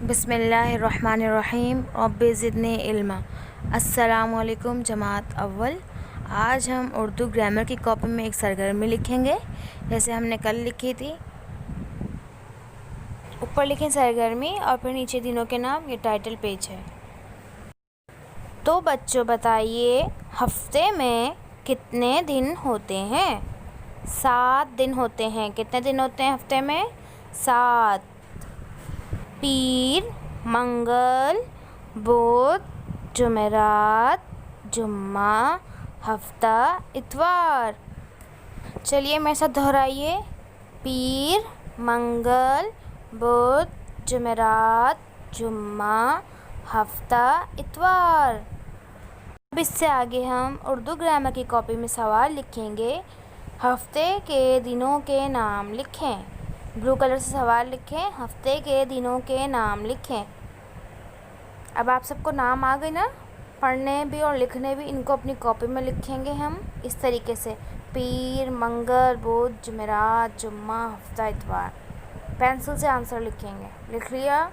بسم اللہ الرحمن الرحیم رب زدنی علما۔ السلام علیکم جماعت اول۔ آج ہم اردو گرامر کی کاپی میں ایک سرگرمی لکھیں گے جیسے ہم نے کل لکھی تھی۔ اوپر لکھیں سرگرمی اور پھر نیچے دنوں کے نام، یہ ٹائٹل پیج ہے۔ تو بچوں بتائیے ہفتے میں کتنے دن ہوتے ہیں؟ 7 دن ہوتے ہیں۔ کتنے دن ہوتے ہیں ہفتے میں؟ 7۔ پیر، منگل، بدھ، جمعرات، جمعہ، ہفتہ، اتوار۔ چلیے میرے ساتھ دہرائیے۔ پیر، منگل، بدھ، جمعرات، جمعہ، ہفتہ، اتوار۔ اب اس سے آگے ہم اردو گرامر کی کاپی میں سوال لکھیں گے۔ ہفتے کے دنوں کے نام لکھیں۔ بلو کلر سے سوال لکھیں، ہفتے کے دنوں کے نام لکھیں۔ اب آپ سب کو نام آ گئے نا؟ پڑھنے بھی اور لکھنے بھی۔ ان کو اپنی کاپی میں لکھیں گے ہم اس طریقے سے: پیر، منگل، بدھ، جمعرات، جمعہ، ہفتہ، اتوار۔ پینسل سے آنسر لکھیں گے۔ لکھ لیا؟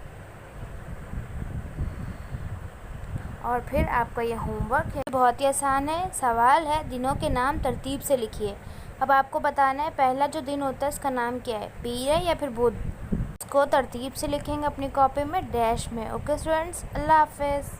اور پھر آپ کا یہ ہوم ورک ہے، بہت ہی آسان ہے۔ سوال ہے دنوں کے نام ترتیب سے لکھیے۔ اب آپ کو بتانا ہے پہلا جو دن ہوتا ہے اس کا نام کیا ہے، پیر ہے یا پھر بدھ۔ اس کو ترتیب سے لکھیں گے اپنی کاپی میں ڈیش میں۔ اوکے اسٹوڈنٹس، اللہ حافظ۔